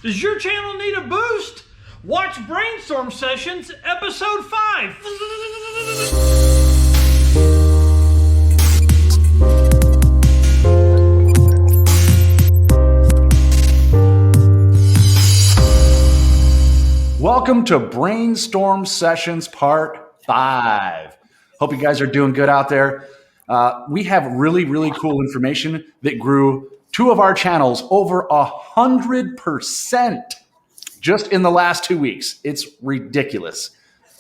Does your channel need a boost? Watch Brainstorm Sessions, Episode 5. Welcome to Brainstorm Sessions Part 5. Hope you guys are doing good out there. We have really cool information that grew two of our channels over 100% just in the last 2 weeks. It's ridiculous.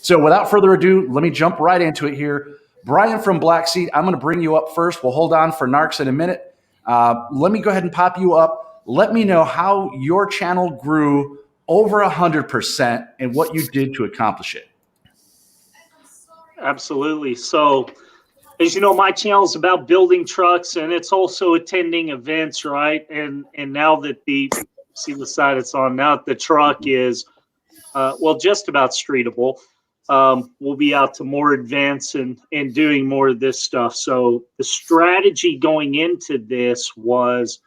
So without further ado, let me jump right into it here. Brian from Black Seed, I'm going to bring you up first. We'll hold on for Narcs in a minute. Let me go ahead and pop you up. Let me know how your channel grew over 100% and what you did to accomplish it. Absolutely. So, as you know, my channel is about building trucks, and it's also attending events, right? And now that see the side it's on now, that the truck is just about streetable. We'll be out to more events and doing more of this stuff. So the strategy going into this was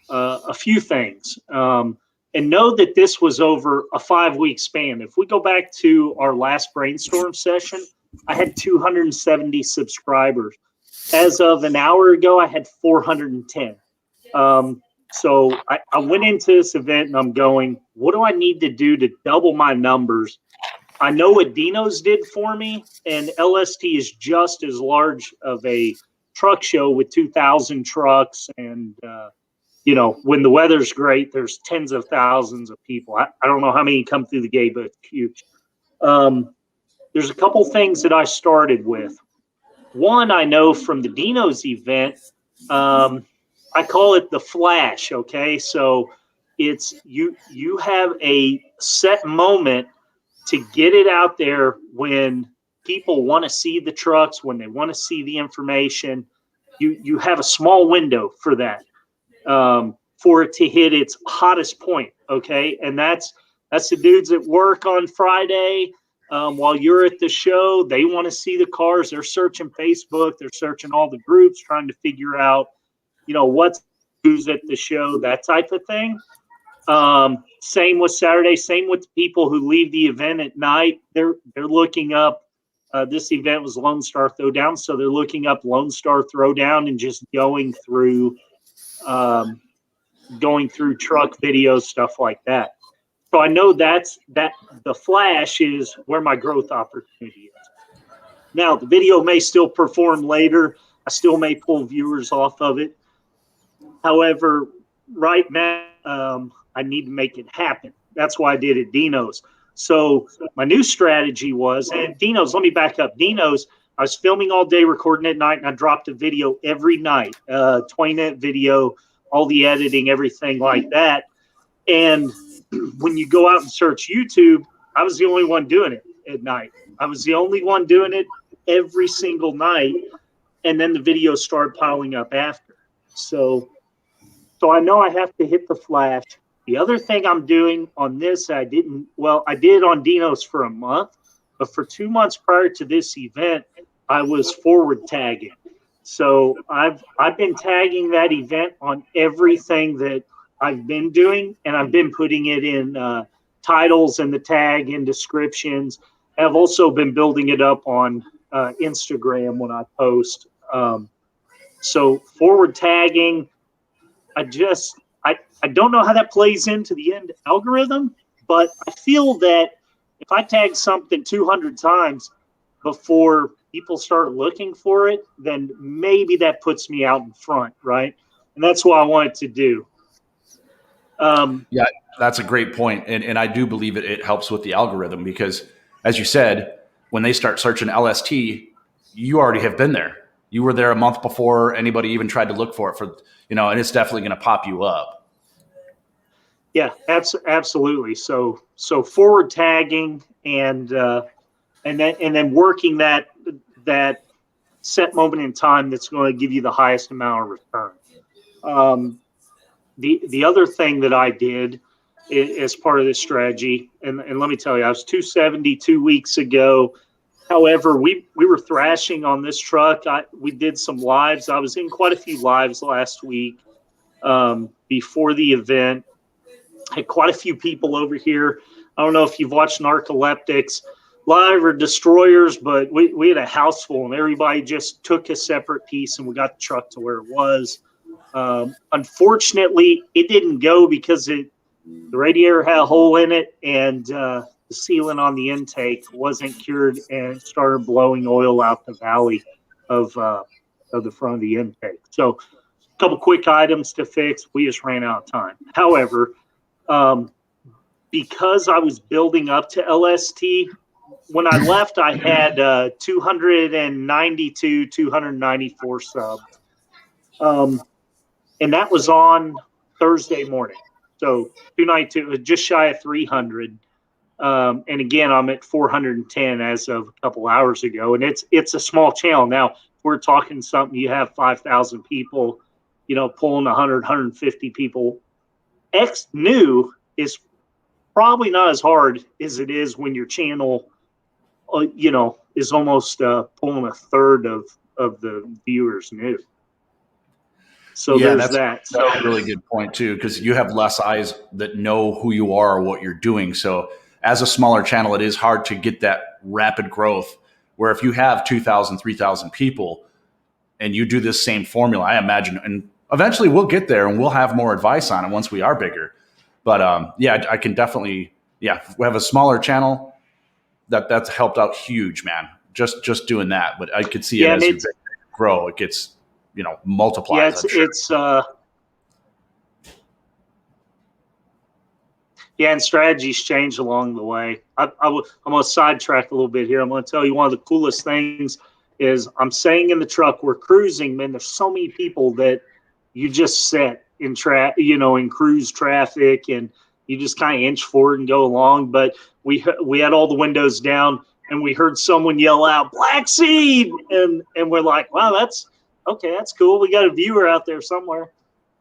a few things. And know that this was over a 5-week span. If we go back to our last brainstorm session, I had 270 subscribers. As of an hour ago, I had 410. So I went into this event and I'm going, what do I need to do to double my numbers? I know what Dino's did for me, and LST is just as large of a truck show with 2,000 trucks. And, you know, when the weather's great, there's tens of thousands of people. I don't know how many come through the gate, but it's huge. There's a couple things that I started with. One, I know from the Dino's event, I call it the flash, okay? So it's you have a set moment to get it out there when people want to see the trucks, when they want to see the information. You have a small window for that. For it to hit its hottest point, okay? And that's the dudes that work on Friday while you're at the show. They want to see the cars. They're searching Facebook. They're searching all the groups, trying to figure out, you know, who's at the show, that type of thing. Same with Saturday. Same with the people who leave the event at night. They're looking up. This event was Lone Star Throwdown, so they're looking up Lone Star Throwdown and just going through truck videos, stuff like that. So I know that the flash is where my growth opportunity is. Now, the video may still perform later. I still may pull viewers off of it. However, right now, I need to make it happen. That's why I did it Dino's. So my new strategy was, and Dino's, let me back up. Dino's, I was filming all day, recording at night, and I dropped a video every night, 20-minute video, all the editing, everything like that. And when you go out and search YouTube, I was the only one doing it at night. I was the only one doing it every single night. And then the videos started piling up after. So I know I have to hit the flash. The other thing I'm doing on this, I did on Dino's for a month, but for 2 months prior to this event, I was forward tagging. So I've been tagging that event on everything that I've been doing, and I've been putting it in titles and the tag and descriptions. I've also been building it up on Instagram when I post. So forward tagging, I don't know how that plays into the end algorithm, but I feel that if I tag something 200 times before people start looking for it, then maybe that puts me out in front, right? And that's what I wanted to do. Yeah, that's a great point. And I do believe it helps with the algorithm because, as you said, when they start searching LST, you already have been there. You were there a month before anybody even tried to look for it, and it's definitely going to pop you up. Yeah, absolutely. So forward tagging and then working that set moment in time that's going to give you the highest amount of return. The other thing that I did as part of this strategy, and let me tell you, I was 270 2 weeks ago. However, we were thrashing on this truck. We did some lives. I was in quite a few lives last week before the event. Had quite a few people over here. I don't know if you've watched Narcoleptics live or Destroyers, but we had a house full and everybody just took a separate piece and we got the truck to where it was. Unfortunately, it didn't go because the radiator had a hole in it and the sealant on the intake wasn't cured and it started blowing oil out the valley of the front of the intake. So a couple quick items to fix. We just ran out of time. However, because I was building up to LST, when I left, I had 292, 294 subs. And that was on Thursday morning. So 292, just shy of 300. And again, I'm at 410 as of a couple hours ago. And it's a small channel. Now, if we're talking something, you have 5,000 people, pulling 100, 150 people. X new is probably not as hard as it is when your channel, is almost pulling a third of the viewers new. So yeah, there's that's a really good point too, because you have less eyes that know who you are or what you're doing. So as a smaller channel, it is hard to get that rapid growth where if you have 2,000, 3,000 people and you do this same formula, I imagine, and eventually we'll get there and we'll have more advice on it once we are bigger. But yeah, I can definitely, we have a smaller channel that's helped out huge, man. Just doing that. But I could see it as you grow, it gets, multiplies. And strategies change along the way. I'm going to sidetrack a little bit here. I'm going to tell you one of the coolest things is I'm saying in the truck, we're cruising, man, there's so many people that you just set in in cruise traffic and you just kind of inch forward and go along. But we had all the windows down and we heard someone yell out Black Seed. And we're like, wow, that's cool. We got a viewer out there somewhere.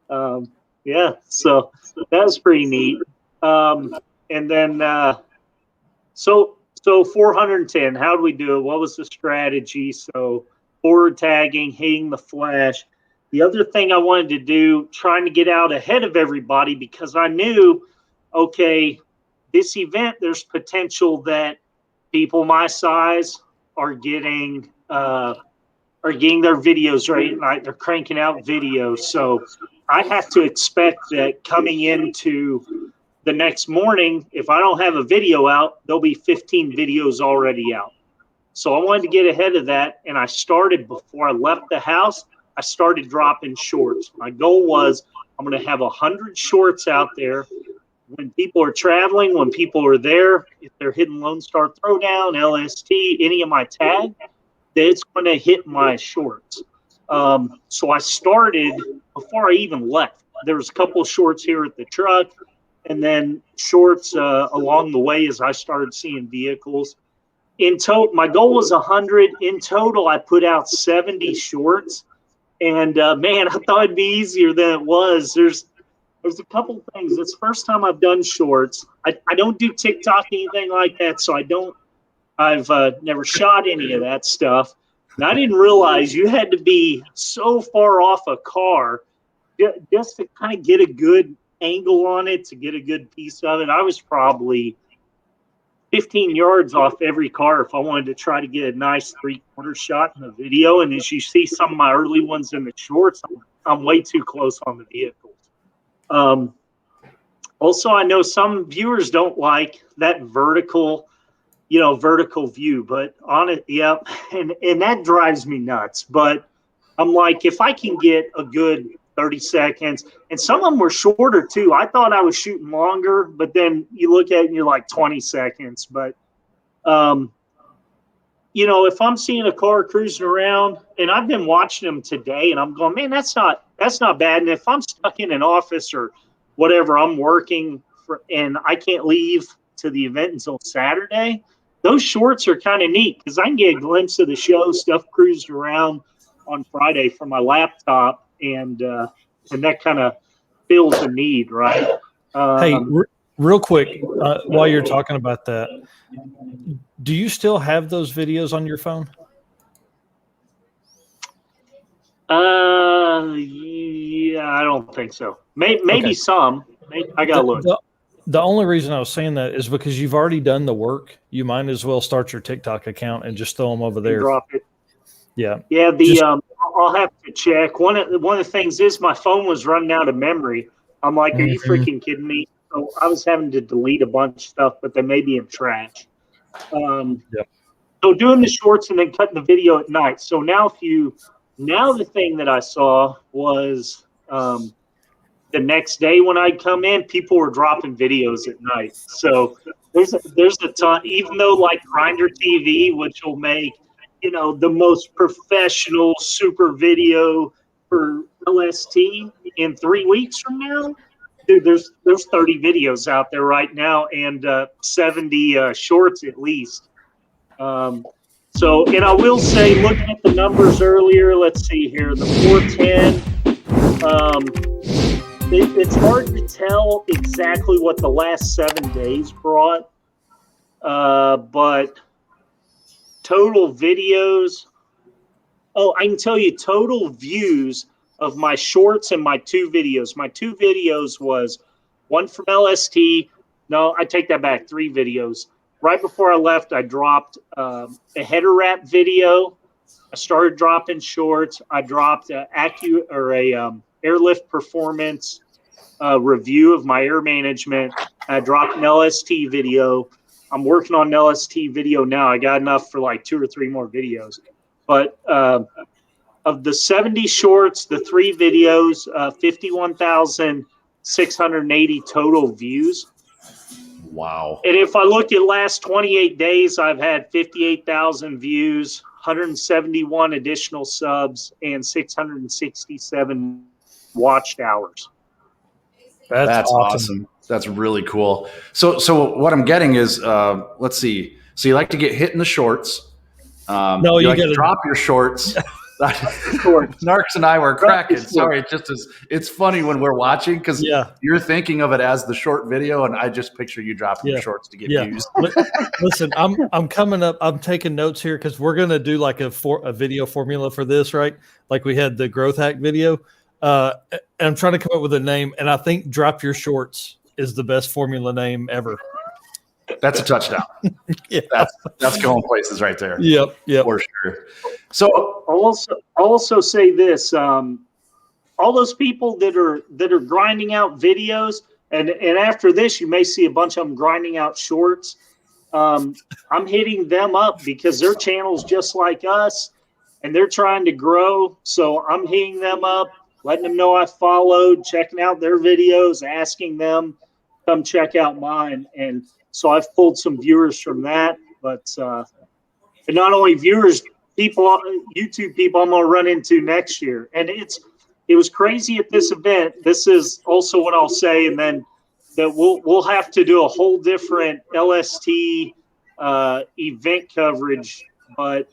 So that was pretty neat. And then, so 410, how do we do it? What was the strategy? So forward tagging, hitting the flash. The other thing I wanted to do, trying to get out ahead of everybody because I knew, okay, this event, there's potential that people my size are getting their videos right at night. They're cranking out videos. So I have to expect that coming into the next morning, if I don't have a video out, there'll be 15 videos already out. So I wanted to get ahead of that. And I started before I left the house, I started dropping shorts. My goal was I'm going to have 100 shorts out there. When people are traveling, when people are there, if they're hitting Lone Star Throwdown, LST, any of my tags, it's going to hit my shorts. So I started before I even left. There was a couple of shorts here at the truck and then shorts along the way as I started seeing vehicles. In total, my goal was 100. In total, I put out 70 shorts. And, man, I thought it'd be easier than it was. There's a couple of things. It's the first time I've done shorts. I don't do TikTok, anything like that, so I've never shot any of that stuff. And I didn't realize you had to be so far off a car just to kind of get a good angle on it, to get a good piece of it. I was probably 15 yards off every car if I wanted to try to get a nice 3/4 shot in the video. And as you see some of my early ones in the shorts, I'm way too close on the vehicles. Also, I know some viewers don't like that vertical view, but on it, and that drives me nuts. But I'm like, if I can get a good 30 seconds, and some of them were shorter too. I thought I was shooting longer, but then you look at it and you're like 20 seconds. But, if I'm seeing a car cruising around, and I've been watching them today, and I'm going, man, that's not bad. And if I'm stuck in an office or whatever, I'm working and I can't leave to the event until Saturday, those shorts are kind of neat because I can get a glimpse of the show, stuff cruised around on Friday from my laptop, and that kind of fills the need, right? Hey, real quick, while you're talking about that, do you still have those videos on your phone? Yeah, I don't think so. Maybe Okay. some. I gotta look. The only reason I was saying that is because you've already done the work. You might as well start your TikTok account and just throw them over there. Drop it. Yeah. Yeah. I'll have to check. One of the things is my phone was running out of memory. I'm like, are you freaking kidding me? So I was having to delete a bunch of stuff, but they may be in trash. So doing the shorts and then cutting the video at night. So now the thing that I saw was the next day when I'd come in, people were dropping videos at night. So there's a ton, even though like Grinder TV, which will make, the most professional super video for LST in 3 weeks from now, dude, there's 30 videos out there right now and 70 shorts at least. So, and I will say, looking at the numbers earlier, let's see here, the 410, it's hard to tell exactly what the last 7 days brought, but total videos, I can tell you total views of my shorts and my 2 videos. My 2 videos was one from LST. No, I take that back, 3 videos. Right before I left, I dropped a header wrap video. I started dropping shorts. I dropped a airlift performance review of my air management. I dropped an LST video. I'm working on an LST video now. I got enough for like 2 or 3 more videos. But of the 70 shorts, the 3 videos, 51,680 total views. Wow. And if I look at last 28 days, I've had 58,000 views, 171 additional subs, and 667 watched hours. That's awesome. That's really cool. So what I'm getting is, let's see. So you like to get hit in the shorts. No, you you like got to drop your shorts. Shorts. Narcs and I were cracking. Sorry, it's funny when we're watching because you're thinking of it as the short video, and I just picture you dropping your shorts to get views. Listen, I'm coming up. I'm taking notes here because we're gonna do like a video formula for this, right? Like we had the growth hack video. And I'm trying to come up with a name, and I think "Drop Your Shorts" is the best formula name ever. That's a touchdown. That's going places right there. Yep, for sure. So I'll also say this: all those people that are grinding out videos, and after this, you may see a bunch of them grinding out shorts. I'm hitting them up because their channel's just like us, and they're trying to grow. So I'm hitting them up, letting them know I followed, checking out their videos, asking them come check out mine. And so I've pulled some viewers from that, but not only viewers, YouTube people I'm going to run into next year. And it was crazy at this event. This is also what I'll say. And then that we'll have to do a whole different LST event coverage, but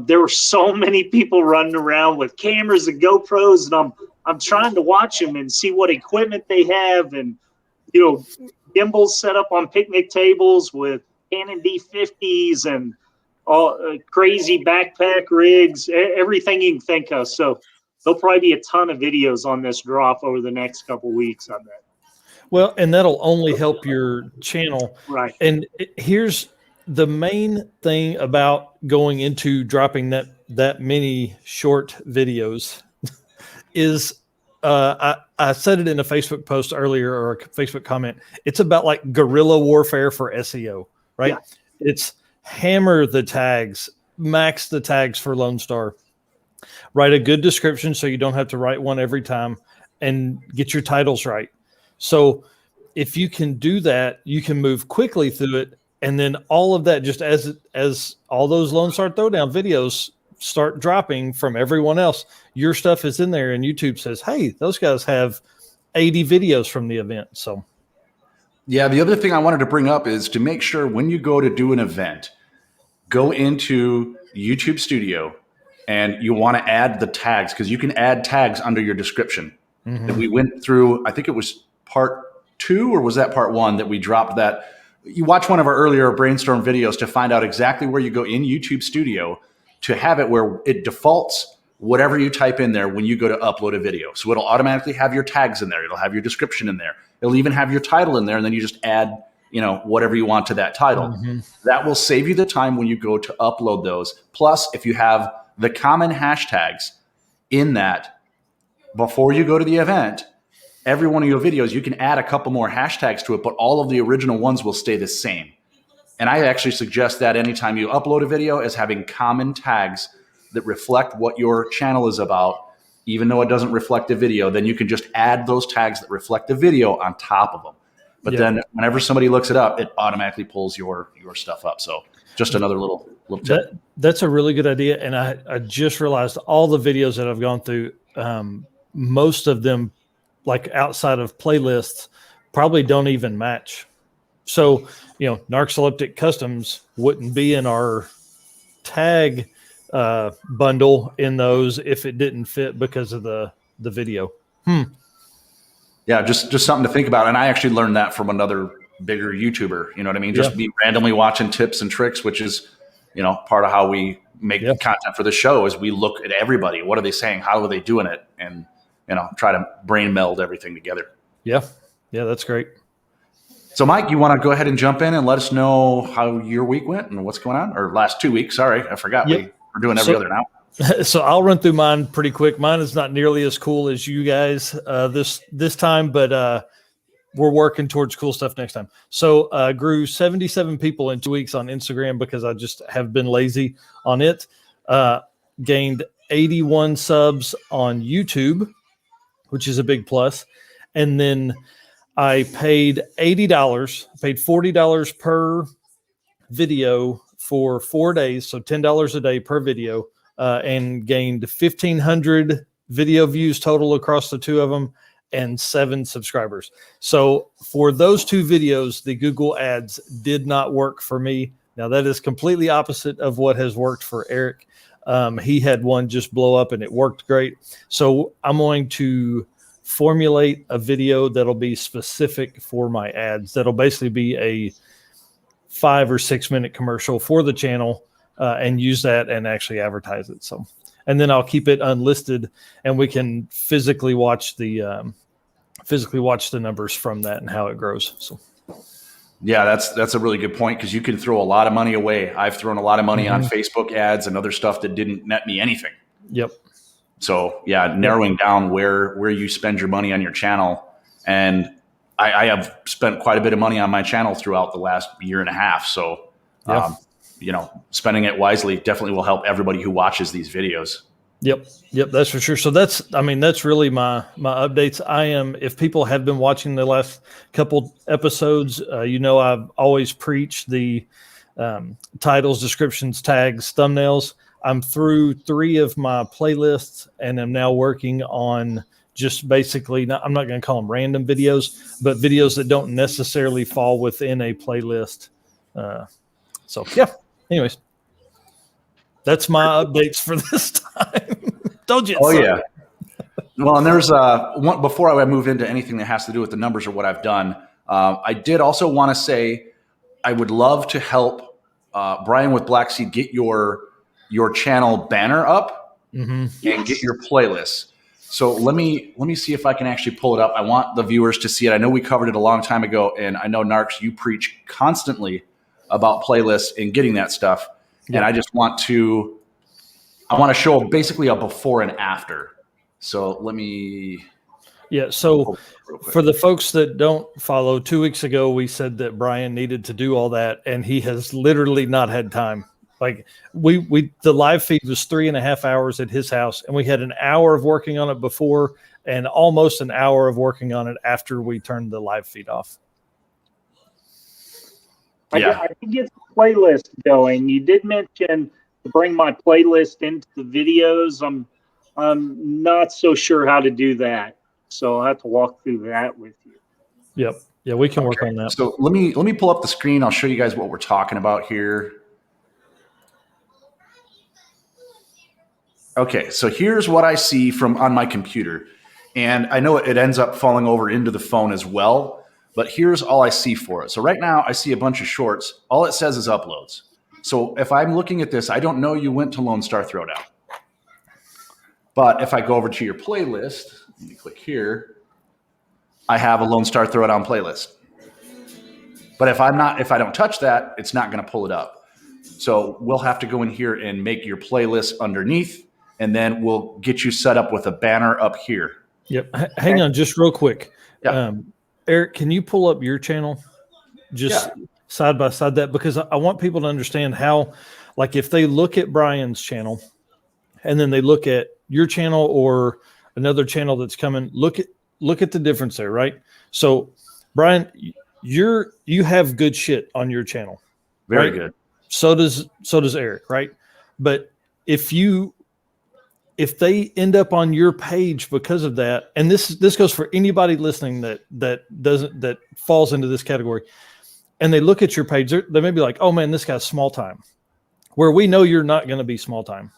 there were so many people running around with cameras and GoPros, and I'm trying to watch them and see what equipment they have, and gimbals set up on picnic tables with Canon D50s and all crazy backpack rigs, everything you can think of. So there'll probably be a ton of videos on this drop over the next couple of weeks, I bet. Well, and that'll only help your channel. Right. And here's the main thing about going into dropping that many short videos is I said it in a Facebook post earlier or a Facebook comment. It's about like guerrilla warfare for SEO, right? Yeah. It's hammer the tags, max the tags for Lone Star, write a good description so you don't have to write one every time, and get your titles right. So if you can do that, you can move quickly through it. And then all of that, just as all those Lone Star Throwdown videos start dropping from everyone else, your stuff is in there, and YouTube says, hey, those guys have 80 videos from the event. So yeah, the other thing I wanted to bring up is to make sure when you go to do an event, go into YouTube Studio and you want to add the tags, because you can add tags under your description. That we went through, I think it was part 2 or was that part 1 that we dropped that. You watch one of our earlier brainstorm videos to find out exactly where you go in YouTube Studio to have it where it defaults whatever you type in there when you go to upload a video. So it'll automatically have your tags in there. It'll have your description in there. It'll even have your title in there, and then you just add, whatever you want to that title. That will save you the time when you go to upload those. Plus, if you have the common hashtags in that before you go to the event, every one of your videos, you can add a couple more hashtags to it, but all of the original ones will stay the same. And I actually suggest that anytime you upload a video is having common tags that reflect what your channel is about, even though it doesn't reflect the video. Then you can just add those tags that reflect the video on top of them. But then whenever somebody looks it up, it automatically pulls your stuff up. So just another little tip. That's a really good idea. And I just realized all the videos that I've gone through, most of them, like outside of playlists, probably don't even match. So, Narcoleptic Customs wouldn't be in our tag bundle in those if it didn't fit because of the video. Yeah, just something to think about. And I actually learned that from another bigger YouTuber. You know what I mean? Just be randomly watching tips and tricks, which is, part of how we make content for the show is we look at everybody. What are they saying? How are they doing it? And, try to brain meld everything together. Yeah, that's great. So, Mike, you want to go ahead and jump in and let us know how your week went and what's going on? Or last 2 weeks. Sorry, I forgot. We're doing every other now. So I'll run through mine pretty quick. Mine is not nearly as cool as you guys this time, but we're working towards cool stuff next time. So grew 77 people in 2 weeks on Instagram because I just have been lazy on it. Gained 81 subs on YouTube, which is a big plus. And then I paid $80. I paid $40 per video for 4 days, so $10 a day per video, and gained 1,500 video views total across the two of them and 7 subscribers. So for those 2 videos, the Google ads did not work for me. Now that is completely opposite of what has worked for Eric. He had one just blow up and it worked great. So I'm going to formulate a video that'll be specific for my ads. That'll basically be a 5 or 6 minute commercial for the channel and use that and actually advertise it. So, and then I'll keep it unlisted and we can physically watch the numbers from that and how it grows. So, yeah, that's a really good point because you can throw a lot of money away. I've thrown a lot of money on Facebook ads and other stuff that didn't net me anything. Yep. So narrowing down where you spend your money on your channel. And I have spent quite a bit of money on my channel throughout the last year and a half. So, spending it wisely definitely will help everybody who watches these videos. Yep. That's for sure. So that's really my updates. If people have been watching the last couple episodes, I've always preached the titles, descriptions, tags, thumbnails. I'm through 3 of my playlists and I'm now working on just basically, I'm not going to call them random videos, but videos that don't necessarily fall within a playlist. Anyways, that's my updates for this time. Told you. Oh, yeah. Well, and there's one before I move into anything that has to do with the numbers or what I've done. I did also want to say I would love to help Brian with Black Seed get your channel banner up and get your playlists. So let me see if I can actually pull it up. I want the viewers to see it. I know we covered it a long time ago, and I know Narcs, you preach constantly about playlists and getting that stuff. Yeah. And I just want to show basically a before and after. So let me. Yeah. So for the folks that don't follow, 2 weeks ago, we said that Brian needed to do all that, and he has literally not had time. Like the live feed was 3.5 hours at his house, and we had an hour of working on it before and almost an hour of working on it after we turned the live feed off. Yeah. I did get the playlist going. You did mention to bring my playlist into the videos. I'm not so sure how to do that, so I'll have to walk through that with you. Yep. Yeah, we can work on that. So let me pull up the screen. I'll show you guys what we're talking about here. Okay, so here's what I see on my computer. And I know it ends up falling over into the phone as well, but here's all I see for it. So right now I see a bunch of shorts. All it says is uploads. So if I'm looking at this, I don't know you went to Lone Star Throwdown. But if I go over to your playlist, let me click here. I have a Lone Star Throwdown playlist. But if I don't touch that, it's not going to pull it up. So we'll have to go in here and make your playlist underneath, and then we'll get you set up with a banner up here. Yep. Hang on just real quick. Yeah. Eric, can you pull up your channel just side by side that? Because I want people to understand how, like if they look at Brian's channel and then they look at your channel or another channel that's coming, look at the difference there, right? So Brian, you have good shit on your channel. Very right? good. So does Eric, right? But if they end up on your page because of that, and this goes for anybody listening that falls into this category, and they look at your page, they may be like, oh man, this guy's small time, where we know you're not going to be small time.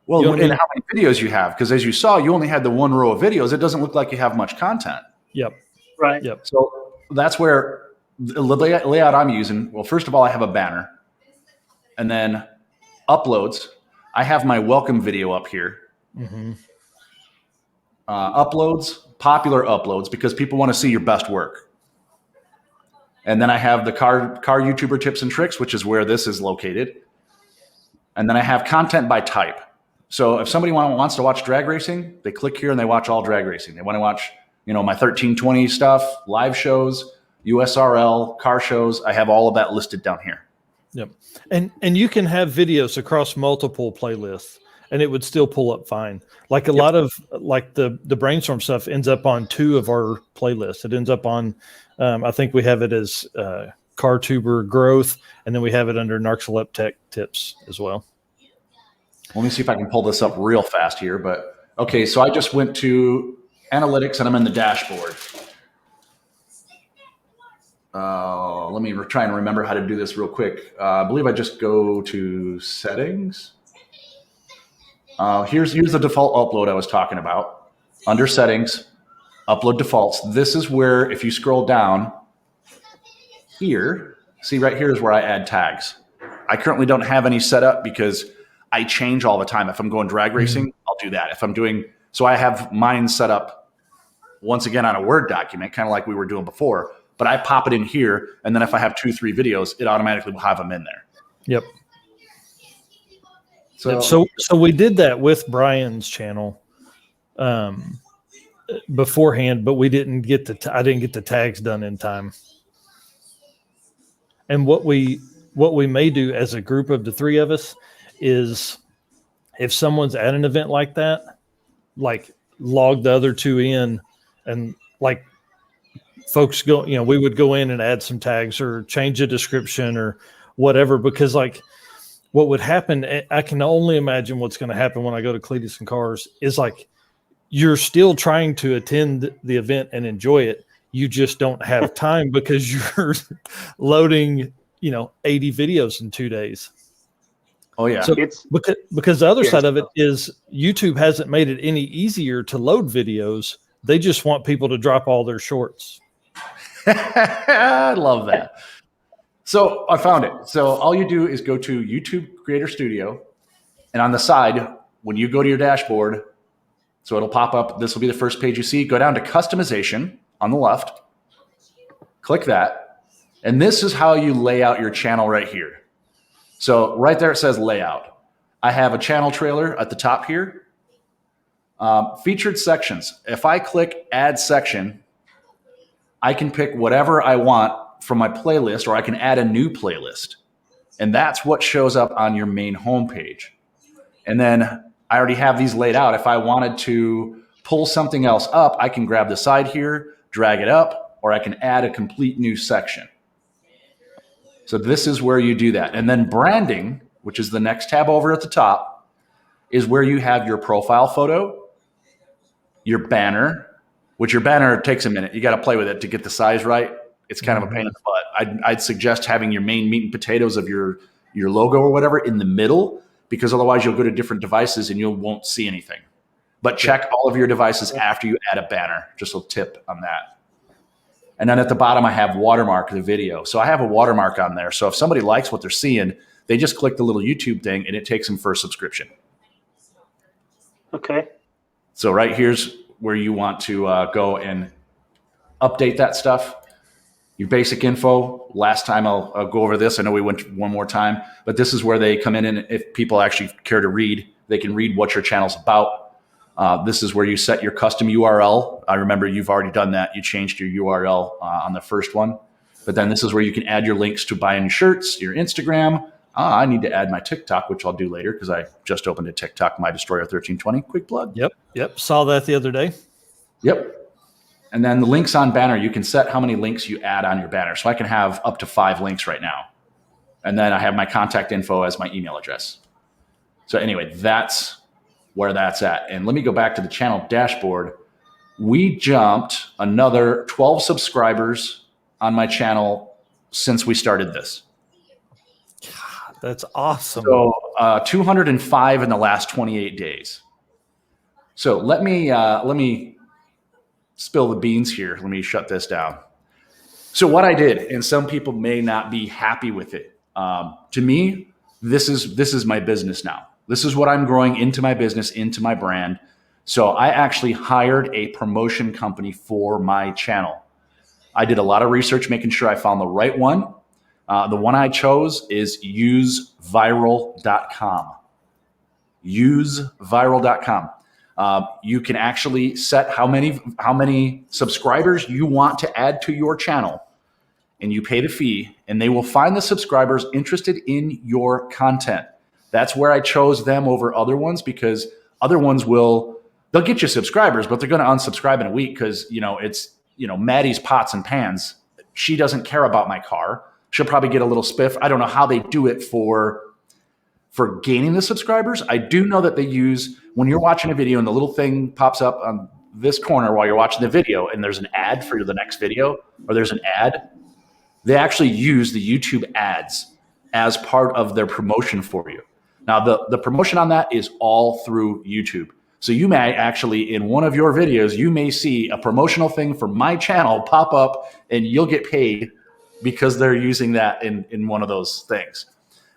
Well, you know what I mean? How many videos you have, because as you saw, you only had the one row of videos. It doesn't look like you have much content. Yep. Right. Yep. So that's where the layout I'm using. Well, first of all, I have a banner, and then uploads. I have my welcome video up here. Mm-hmm. Uploads, popular uploads, because people want to see your best work. And then I have the car YouTuber tips and tricks, which is where this is located. And then I have content by type. So if somebody wants to watch drag racing, they click here and they watch all drag racing. They want to watch, my 1320 stuff, live shows, USRL, car shows. I have all of that listed down here. Yep. And you can have videos across multiple playlists and it would still pull up fine. Like a lot of like the brainstorm stuff ends up on 2 of our playlists. It ends up on, I think we have it as car tuber growth, and then we have it under Narcoleptic Tech tips as well. Let me see if I can pull this up real fast here. But okay, so I just went to analytics and I'm in the dashboard. Let me try and remember how to do this real quick. I believe I just go to settings. Here's the default upload I was talking about. Under settings, upload defaults. This is where, if you scroll down here, see right here is where I add tags. I currently don't have any set up because I change all the time. If I'm going drag racing, I'll do that. If I'm doing, so I have mine set up once again on a Word document, kind of like we were doing before, but I pop it in here. And then if I have 2-3 videos, it automatically will have them in there. Yep. So we did that with Brian's channel beforehand, but we didn't get I didn't get the tags done in time. And what we may do as a group of the 3 of us is, if someone's at an event like that, like log the other 2 in, and like folks go, we would go in and add some tags or change a description or whatever, because like what would happen, I can only imagine what's going to happen when I go to Cletus and Cars, is like you're still trying to attend the event and enjoy it. You just don't have time because you're loading, 80 videos in 2 days. Oh yeah. So because the other side of it is YouTube hasn't made it any easier to load videos. They just want people to drop all their shorts. I love that. So I found it. So all you do is go to YouTube Creator Studio, and on the side, when you go to your dashboard, so it'll pop up. This will be the first page you see. Go down to customization on the left, click that. And this is how you lay out your channel right here. So right there, it says layout. I have a channel trailer at the top here. Featured sections. If I click add section, I can pick whatever I want from my playlist, or I can add a new playlist. And that's what shows up on your main homepage. And then I already have these laid out. If I wanted to pull something else up, I can grab the side here, drag it up, or I can add a complete new section. So this is where you do that. And then branding, which is the next tab over at the top, is where you have your profile photo, your banner, which your banner takes a minute. You got to play with it to get the size right. It's kind of a pain in the butt. I'd suggest having your main meat and potatoes of your logo or whatever in the middle, because otherwise you'll go to different devices and you won't see anything. But check all of your devices after you add a banner. Just a tip on that. And then at the bottom, I have watermark the video. So I have a watermark on there. So if somebody likes what they're seeing, they just click the little YouTube thing and it takes them for a subscription. Okay. So right here's where you want to go and update that stuff. Your basic info. Last time I'll go over this. I know we went one more time, but this is where they come in, and if people actually care to read, they can read what your channel's about. This is where you set your custom URL. I remember you've already done that. You changed your URL on the first one. But then this is where you can add your links to buying shirts, your Instagram. I need to add my TikTok, which I'll do later because I just opened a TikTok, My Destroyer 1320. Quick plug. Yep. Saw that the other day. Yep. And then the links on banner, you can set how many links you add on your banner. So I can have up to 5 links right now. And then I have my contact info as my email address. So anyway, that's where that's at. And let me go back to the channel dashboard. We jumped another 12 subscribers on my channel since we started this. God, that's awesome. So 205 in the last 28 days. So let me spill the beans here. Let me shut this down. So what I did, and some people may not be happy with it. To me, this is my business now. This is what I'm growing into my business, into my brand. So I actually hired a promotion company for my channel. I did a lot of research, making sure I found the right one. The one I chose is useviral.com. Useviral.com. You can actually set how many subscribers you want to add to your channel, and you pay the fee, and they will find the subscribers interested in your content. That's where I chose them over other ones, because other ones they'll get you subscribers, but they're going to unsubscribe in a week because, it's, Maddie's pots and pans. She doesn't care about my car. She'll probably get a little spiff. I don't know how they do it for gaining the subscribers. I do know that they use, when you're watching a video and the little thing pops up on this corner while you're watching the video and there's an ad for the next video, or there's an ad, they actually use the YouTube ads as part of their promotion for you. Now, the promotion on that is all through YouTube. So you may actually, in one of your videos, you may see a promotional thing for my channel pop up, and you'll get paid because they're using that in one of those things.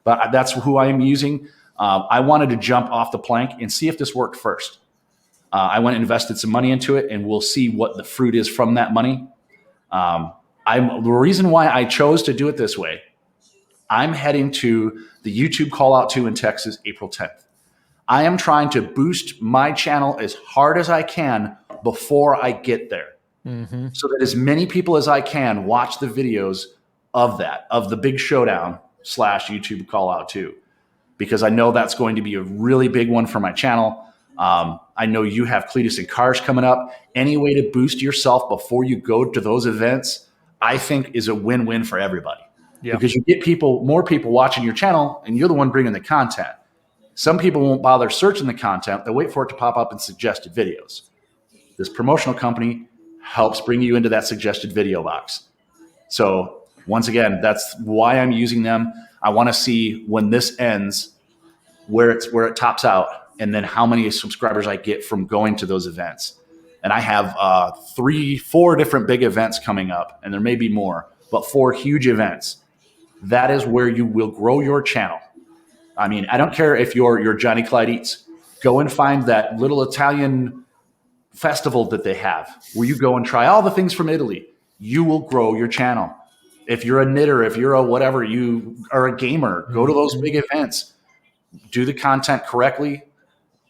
But that's who I am using. I wanted to jump off the plank and see if this worked first. I went and invested some money into it, and we'll see what the fruit is from that money. The reason why I chose to do it this way, I'm heading to the YouTube call out to in Texas, April 10th. I am trying to boost my channel as hard as I can before I get there, so that as many people as I can watch the videos of the big showdown / YouTube call out to, because I know that's going to be a really big one for my channel. I know you have Cletus and Cars coming up. Any way to boost yourself before you go to those events, I think is a win-win for everybody. Yeah. Because you get more people watching your channel, and you're the one bringing the content. Some people won't bother searching the content. They'll wait for it to pop up in suggested videos. This promotional company helps bring you into that suggested video box. So once again, that's why I'm using them. I want to see when this ends, where it tops out, and then how many subscribers I get from going to those events. And I have 4 different big events coming up, and there may be more, but 4 huge events. That is where you will grow your channel. I mean, I don't care if you're Johnny Clyde Eats. Go and find that little Italian festival that they have where you go and try all the things from Italy. You will grow your channel. If you're a knitter, if you're a whatever, you are a gamer, go to those big events. Do the content correctly.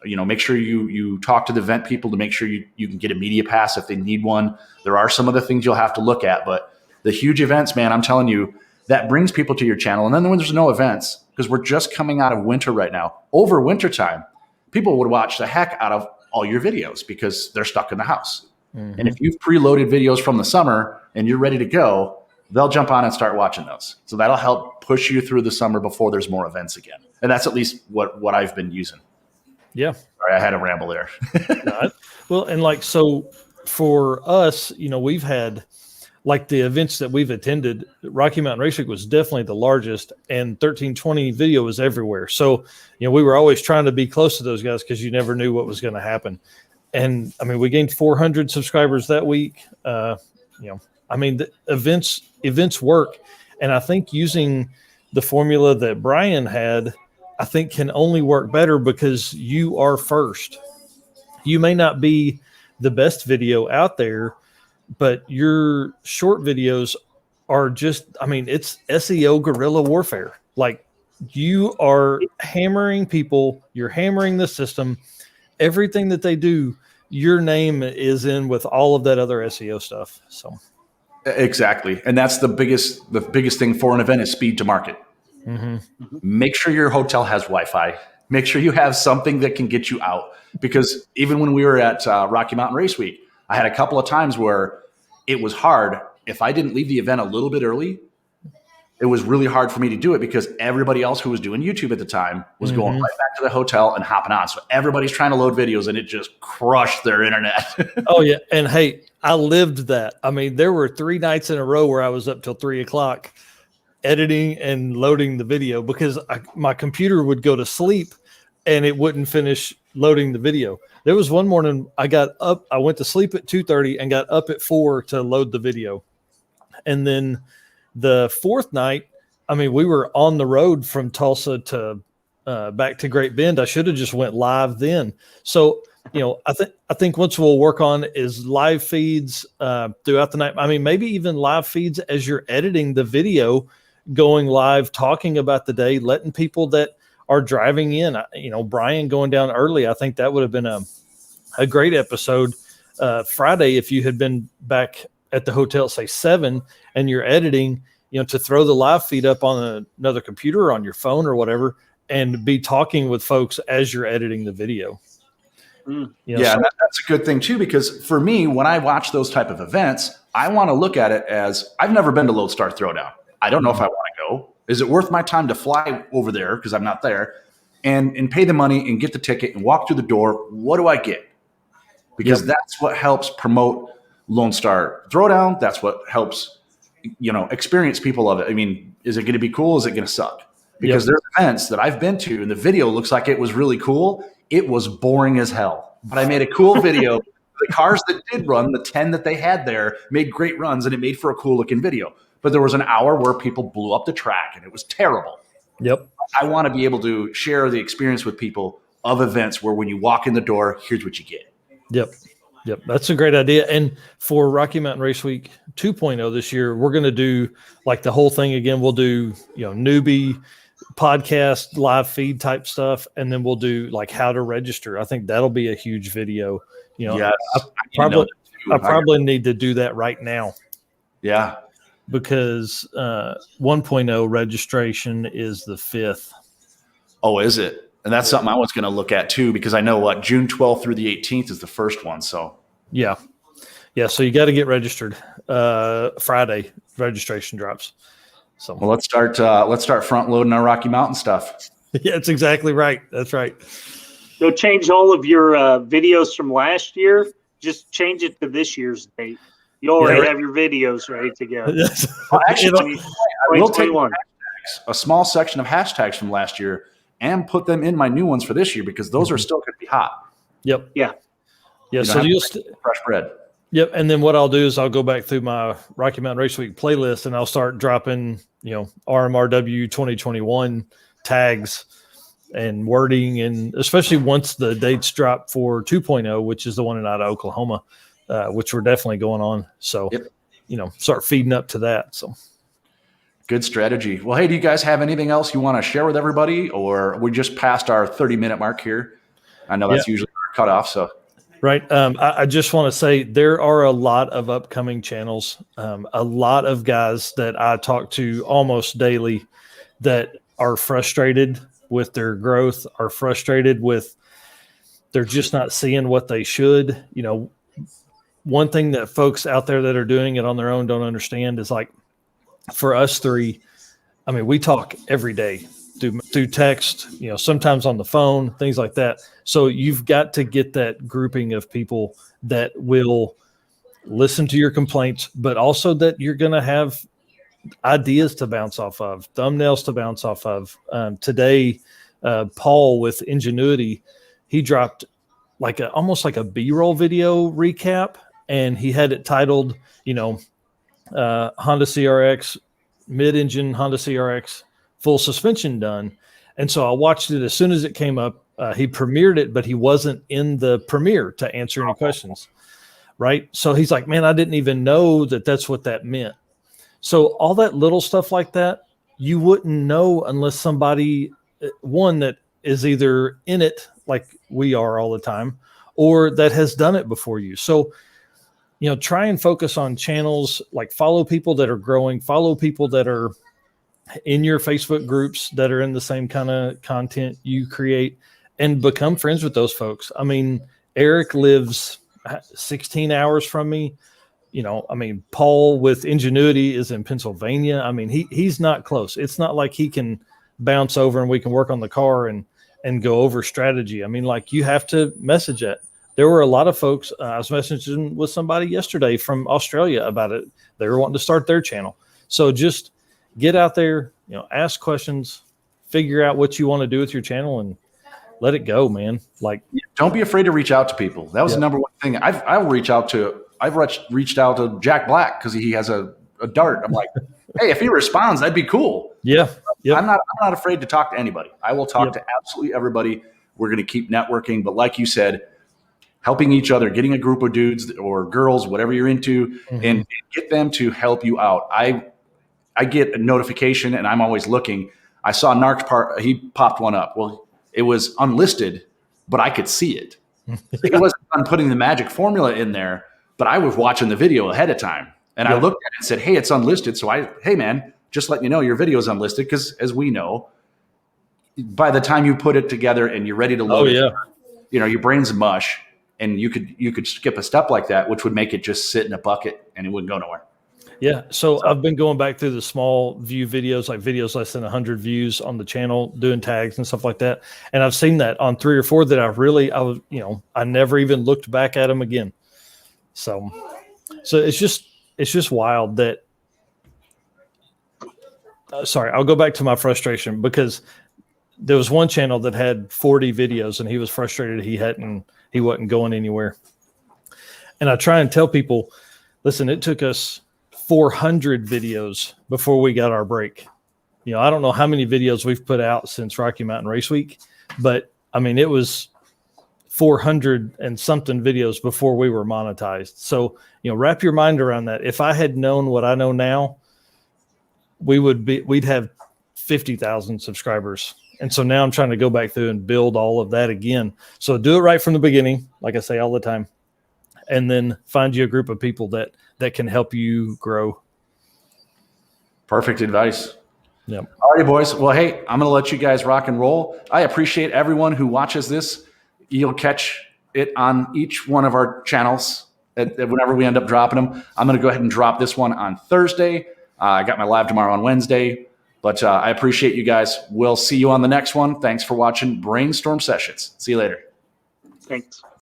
Make sure you talk to the event people to make sure you can get a media pass if they need one. There are some other things you'll have to look at, but the huge events, man, I'm telling you, that brings people to your channel. And then when there's no events, because we're just coming out of winter right now, over winter time, people would watch the heck out of all your videos because they're stuck in the house. And if you've preloaded videos from the summer and you're ready to go, they'll jump on and start watching those. So that'll help push you through the summer before there's more events again. And that's at least what I've been using. Yeah. Sorry, I had a ramble there. Well, and so for us, we've had the events that we've attended. Rocky Mountain Race Week was definitely the largest, and 1320 video was everywhere. So, we were always trying to be close to those guys because you never knew what was going to happen. And I mean, we gained 400 subscribers that week. The events work. And I think using the formula that Brian had, I think can only work better because you are first. You may not be the best video out there, but your short videos are just, I mean, it's SEO guerrilla warfare. Like, you are hammering people, you're hammering the system, everything that they do, your name is in with all of that other SEO stuff. So exactly. And that's the biggest thing for an event is speed to market. Make sure your hotel has Wi-Fi. Make sure you have something that can get you out. Because even when we were at Rocky Mountain Race Week, I had a couple of times where it was hard. If I didn't leave the event a little bit early, it was really hard for me to do it because everybody else who was doing YouTube at the time was going right back to the hotel and hopping on. So everybody's trying to load videos and it just crushed their internet. Oh yeah. And hey, I lived that. I mean, there were 3 nights in a row where I was up till 3 o'clock editing and loading the video because my computer would go to sleep and it wouldn't finish loading the video. There was one morning I got up, I went to sleep at 2:30 and got up at 4 to load the video. And then the 4th night, I mean, we were on the road from Tulsa to back to Great Bend. I should have just went live then. So, you know, I think what we'll work on is live feeds throughout the night. I mean, maybe even live feeds as you're editing the video, going live, talking about the day, letting people that are driving in, you know, Brian going down early. I think that would have been a great episode Friday if you had been back at the hotel, say 7, and you're editing, you know, to throw the live feed up on another computer or on your phone or whatever, and be talking with folks as you're editing the video. You know, yeah, so that's a good thing too, because for me, when I watch those type of events, I want to look at it as I've never been to Lodestar Throwdown. I don't know if I want to go. Is it worth my time to fly over there because I'm not there and pay the money and get the ticket and walk through the door? What do I get? Because that's what helps promote Lone Star Throwdown. That's what helps, you know, experience people of it. I mean, is it going to be cool? Is it going to suck? Because there's events that I've been to and the video looks like it was really cool. It was boring as hell, but I made a cool video. The cars that did run, the 10 that they had there, made great runs and it made for a cool looking video. But there was an hour where people blew up the track and it was terrible. Yep. I want to be able to share the experience with people of events where when you walk in the door, here's what you get. Yep. Yep. That's a great idea. And for Rocky Mountain Race Week 2.0 this year, we're going to do like the whole thing again. We'll do, you know, newbie podcast, live feed type stuff. And then we'll do like how to register. I think that'll be a huge video. You know, yes, I probably need to do that right now. Yeah. Because 1.0 registration is the 5th. Oh, is it? And that's something I was going to look at too, because I know what June 12th through the 18th is the first one. So yeah. So you got to get registered. Friday registration drops. So well, let's start front loading our Rocky Mountain stuff. Yeah, that's exactly right. That's right. Go change all of your videos from last year. Just change it to this year's date. You already have your videos ready to go. Well, actually, I will take a small section of hashtags from last year and put them in my new ones for this year because those are still going to be hot. Yep. Yeah. Yeah. So you'll fresh bread. Yep. And then what I'll do is I'll go back through my Rocky Mountain Race Week playlist and I'll start dropping, you know, RMRW 2021 tags and wording, and especially once the dates drop for 2.0, which is the one in out of Oklahoma. Which we're definitely going on. So, you know, start feeding up to that. So good strategy. Well, hey, do you guys have anything else you want to share with everybody, or we just passed our 30-minute mark here? I know that's usually our cutoff. So, right. I just want to say there are a lot of upcoming channels, a lot of guys that I talk to almost daily that are frustrated with their growth, are frustrated with they're just not seeing what they should, you know. One thing that folks out there that are doing it on their own don't understand is like for us three, I mean, we talk every day through text, you know, sometimes on the phone, things like that. So you've got to get that grouping of people that will listen to your complaints, but also that you're going to have ideas to bounce off of, thumbnails to bounce off of. Today, Paul with Ingenuity, he dropped like almost like a B-roll video recap. And he had it titled, you know, Honda CRX, mid-engine Honda CRX, full suspension done. And so I watched it as soon as it came up. He premiered it, but he wasn't in the premiere to answer any questions. right? So he's like, man, I didn't even know that that's what that meant. So all that little stuff like that, you wouldn't know unless somebody, one that is either in it like we are all the time, or that has done it before you. So, try and focus on channels, like follow people that are growing, follow people that are in your Facebook groups that are in the same kind of content you create, and become friends with those folks. I mean, Eric lives 16 hours from me. Paul with Ingenuity is in Pennsylvania. I mean, he's not close. It's not like he can bounce over and we can work on the car and go over strategy. I mean, like, you have to message it. There were a lot of folks. I was messaging with somebody yesterday from Australia about it. They were wanting to start their channel. So just get out there, ask questions, figure out what you want to do with your channel, and let it go, man. Like, don't be afraid to reach out to people. That was the number one thing. I've reached out to Jack Black because he has a dart. I'm like, hey, if he responds, that'd be cool. Yeah. Yep. I'm not afraid to talk to anybody. I will talk to absolutely everybody. We're going to keep networking. But like you said, helping each other, getting a group of dudes or girls, whatever you're into, and get them to help you out. I get a notification, and I'm always looking. I saw Narc's part. He popped one up. Well, it was unlisted, but I could see it. It wasn't on putting the magic formula in there, but I was watching the video ahead of time. And I looked at it and said, hey, it's unlisted. So hey, man, just letting you know your video is unlisted, because as we know, by the time you put it together and you're ready to load it, your brain's mush, and you could skip a step like that, which would make it just sit in a bucket and it wouldn't go nowhere. Yeah. So I've been going back through the small view videos, like videos less than 100 views on the channel, doing tags and stuff like that. And I've seen that on 3 or 4 that I never even looked back at them again. So it's just wild that, sorry, I'll go back to my frustration, because there was one channel that had 40 videos and he was frustrated he wasn't going anywhere. And I try and tell people, listen, it took us 400 videos before we got our break. I don't know how many videos we've put out since Rocky Mountain Race Week, but I mean, it was 400 and something videos before we were monetized. So, wrap your mind around that. If I had known what I know now, we'd have 50,000 subscribers. And so now I'm trying to go back through and build all of that again. So do it right from the beginning, like I say all the time, and then find you a group of people that can help you grow. Perfect advice. Yep. All right, boys. Well, hey, I'm going to let you guys rock and roll. I appreciate everyone who watches this. You'll catch it on each one of our channels whenever we end up dropping them. I'm going to go ahead and drop this one on Thursday. I got my live tomorrow on Wednesday. But I appreciate you guys. We'll see you on the next one. Thanks for watching Brainstorm Sessions. See you later. Thanks.